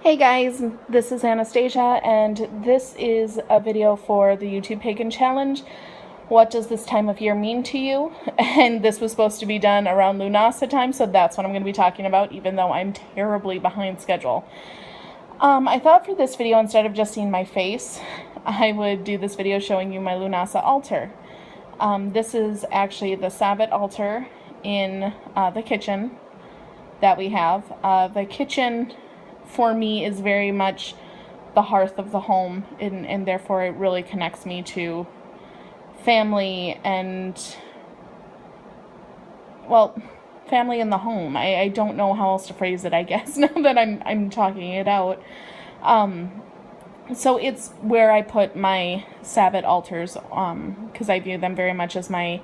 Hey guys, this is Anastasia, and this is a video for the YouTube Pagan Challenge. What does this time of year mean to you? And this was supposed to be done around Lughnasadh time, so that's what I'm going to be talking about, even though I'm terribly behind schedule. I thought for this video, instead of just seeing my face, I would do this video showing you my Lughnasadh altar. This is actually the Sabbat altar in the kitchen that we have. The kitchen, for me, is very much the hearth of the home, and therefore it really connects me to family and, well, family in the home. I don't know how else to phrase it, I guess, now that I'm talking it out. So it's where I put my Sabbat altars, because I view them very much as my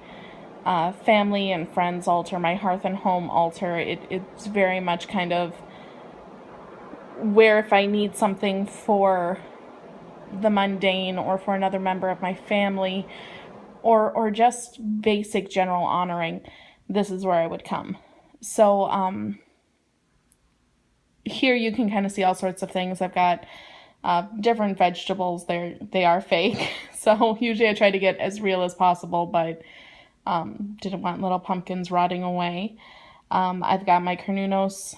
family and friends altar, my hearth and home altar. It's very much kind of where if I need something for the mundane or for another member of my family or just basic general honoring, this is where I would come. So here you can kind of see all sorts of things. I've got different vegetables. They are fake, so usually I try to get as real as possible, but didn't want little pumpkins rotting away. I've got my Carnunos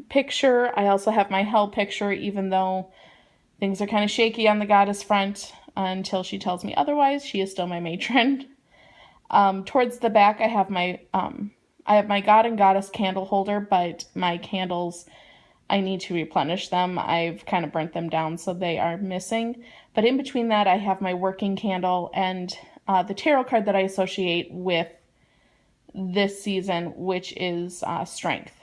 picture. I also have my hell picture, even though things are kind of shaky on the goddess front until she tells me otherwise. She is still my matron. Towards the back, I have my god and goddess candle holder, but my candles, I need to replenish them. I've kind of burnt them down, so they are missing. But in between that, I have my working candle and the tarot card that I associate with this season, which is strength.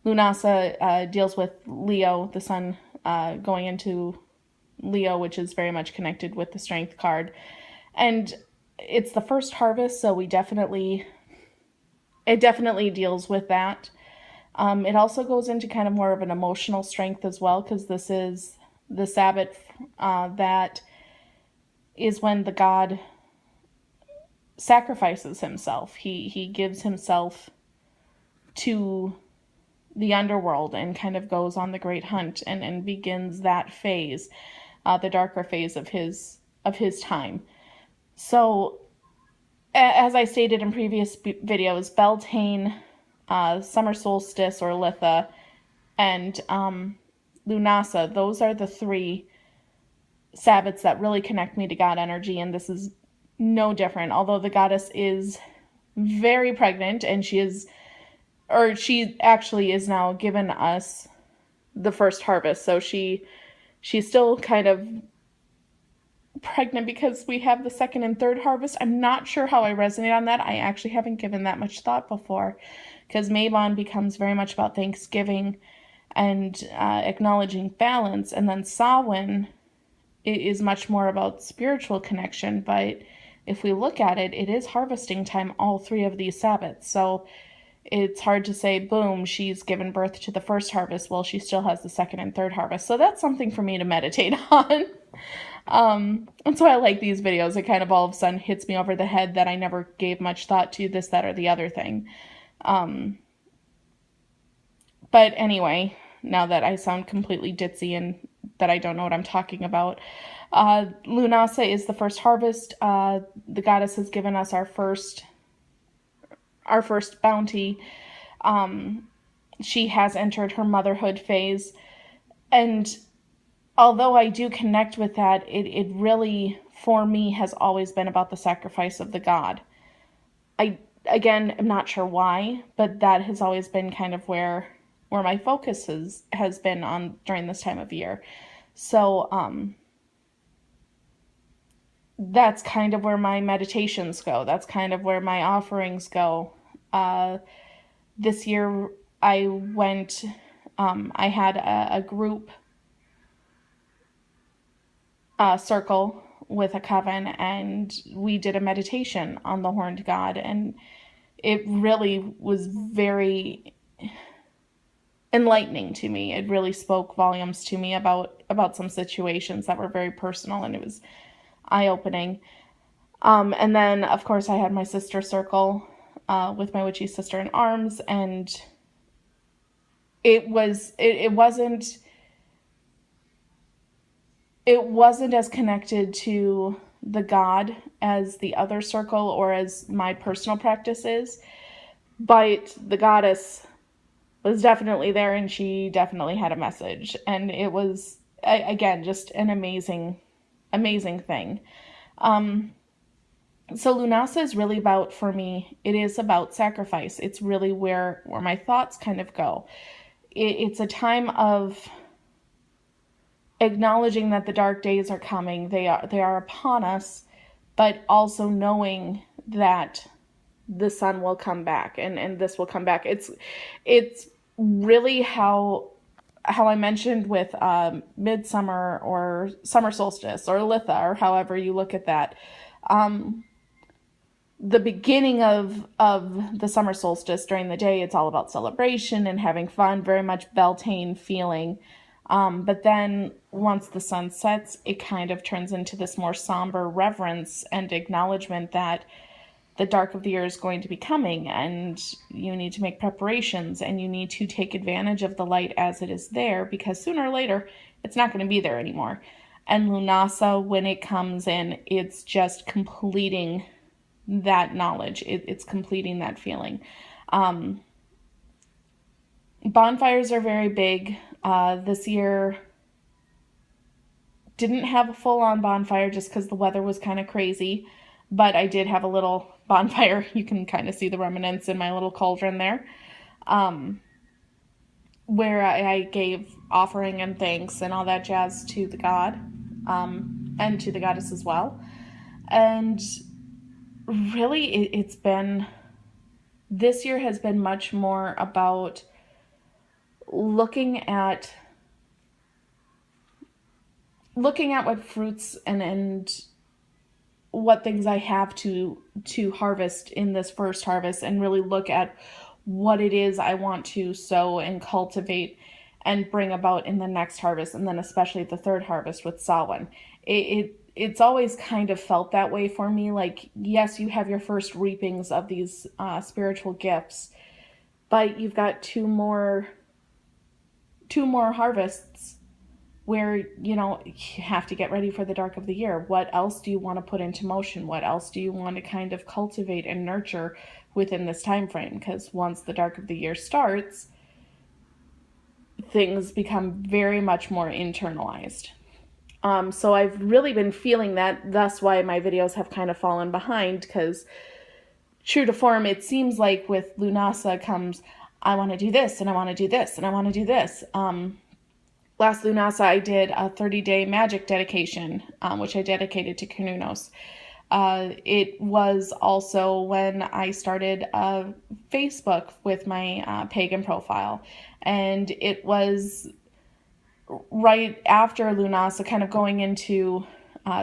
Lughnasadh deals with Leo, the sun going into Leo, which is very much connected with the strength card. And it's the first harvest, so it definitely deals with that. It also goes into kind of more of an emotional strength as well, because this is the Sabbath that is when the god sacrifices himself. He gives himself to the underworld and kind of goes on the great hunt and begins that phase, the darker phase of his time. So, as I stated in previous videos, Beltane, Summer Solstice or Litha, and Lughnasadh, those are the three Sabbats that really connect me to God energy, and this is no different. Although the goddess is very pregnant, and she actually is now given us the first harvest, so she's still kind of pregnant because we have the second and third harvest. I'm not sure how I resonate on that. I actually haven't given that much thought before, because Mabon becomes very much about Thanksgiving and acknowledging balance, and then Samhain is much more about spiritual connection. But if we look at it, it is harvesting time, all three of these Sabbats. So it's hard to say, boom, she's given birth to the first harvest. Well, she still has the second and third harvest. So that's something for me to meditate on. And so I like these videos. It kind of all of a sudden hits me over the head that I never gave much thought to this, that, or the other thing. But anyway, now that I sound completely ditzy and that I don't know what I'm talking about, Lughnasadh is the first harvest. The goddess has given us our first bounty. She has entered her motherhood phase, and although I do connect with that, it really, for me, has always been about the sacrifice of the god. I, again, am not sure why, but that has always been kind of where my focus has been on during this time of year. So, that's kind of where my meditations go. That's kind of where my offerings go. This year I went, I had a group circle with a coven, and we did a meditation on the horned god, and it really was very enlightening to me. It really spoke volumes to me about some situations that were very personal, and it was eye-opening. And then, of course, I had my sister circle with my witchy sister in arms, and it wasn't as connected to the God as the other circle or as my personal practice is, but the goddess was definitely there, and she definitely had a message, and it was, again, just an amazing thing. So Lunasa is really about, for me, it is about sacrifice. It's really where my thoughts kind of go. It's a time of acknowledging that the dark days are coming. They are upon us, but also knowing that the sun will come back, and this will come back. It's really how I mentioned with midsummer or summer solstice or Litha, or however you look at that. The beginning of the summer solstice, during the day, it's all about celebration and having fun, very much Beltane feeling. But then once the sun sets, it kind of turns into this more somber reverence and acknowledgement that the dark of the year is going to be coming, and you need to make preparations, and you need to take advantage of the light as it is there, because sooner or later it's not going to be there anymore. And Lughnasadh, when it comes in, it's just completing that knowledge. It's completing that feeling. Bonfires are very big. This year didn't have a full-on bonfire just because the weather was kind of crazy, but I did have a little bonfire. You can kind of see the remnants in my little cauldron there, where I gave offering and thanks and all that jazz to the god, and to the goddess as well. And really, it's been, this year has been much more about looking at what fruits and what things I have to harvest in this first harvest, and really look at what it is I want to sow and cultivate and bring about in the next harvest, and then especially the third harvest with Samhain. It's always kind of felt that way for me. Like, yes, you have your first reapings of these spiritual gifts, but you've got two more harvests where, you have to get ready for the dark of the year. What else do you want to put into motion? What else do you want to kind of cultivate and nurture within this time frame? Because once the dark of the year starts, things become very much more internalized. So I've really been feeling that. That's why my videos have kind of fallen behind, because true to form, it seems like with Lughnasadh comes, I want to do this, and I want to do this, and I want to do this. Last Lughnasadh, I did a 30-day magic dedication, which I dedicated to Cernunnos. It was also when I started Facebook with my pagan profile, and it was right after Lughnasadh, kind of going into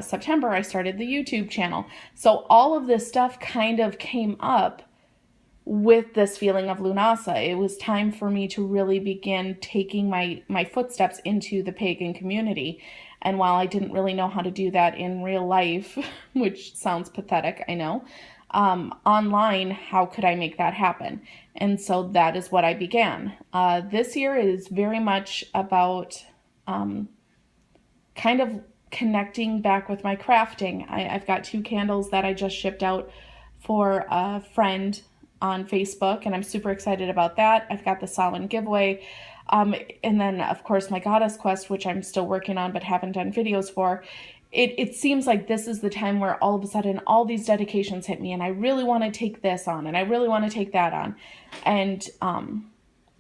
September, I started the YouTube channel. So all of this stuff kind of came up with this feeling of Lughnasadh. It was time for me to really begin taking my footsteps into the pagan community. And while I didn't really know how to do that in real life, which sounds pathetic, I know, online, how could I make that happen? And so that is what I began. This year is very much about kind of connecting back with my crafting. I've got 2 candles that I just shipped out for a friend on Facebook, and I'm super excited about that. I've got the Samhain giveaway. And then, of course, my Goddess Quest, which I'm still working on but haven't done videos for. It seems like this is the time where all of a sudden all these dedications hit me, and I really want to take this on, and I really want to take that on. And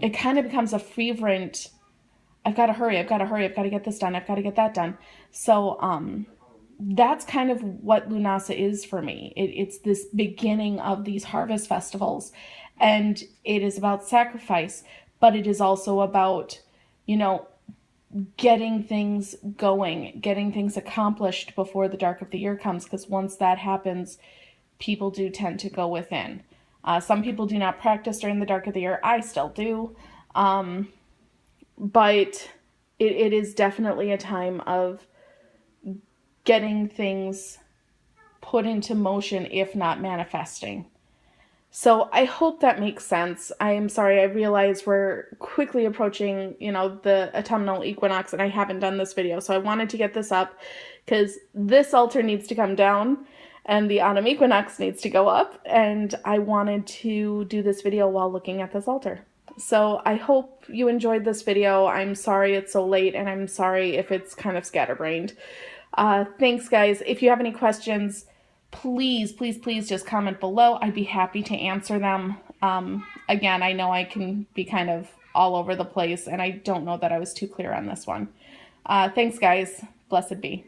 it kind of becomes a fervent, I've got to hurry, I've got to get this done, I've got to get that done. So that's kind of what Lughnasadh is for me. It's this beginning of these harvest festivals, and it is about sacrifice, but it is also about, getting things going, getting things accomplished before the dark of the year comes, because once that happens, people do tend to go within. Some people do not practice during the dark of the year. I still do. But it is definitely a time of getting things put into motion, if not manifesting. So I hope that makes sense. I am sorry, I realize we're quickly approaching, the autumnal equinox, and I haven't done this video. So I wanted to get this up because this altar needs to come down and the autumn equinox needs to go up. And I wanted to do this video while looking at this altar. So I hope you enjoyed this video. I'm sorry it's so late, and I'm sorry if it's kind of scatterbrained. Thanks, guys. If you have any questions, please, please, please just comment below. I'd be happy to answer them. Again, I know I can be kind of all over the place, and I don't know that I was too clear on this one. Thanks, guys. Blessed be.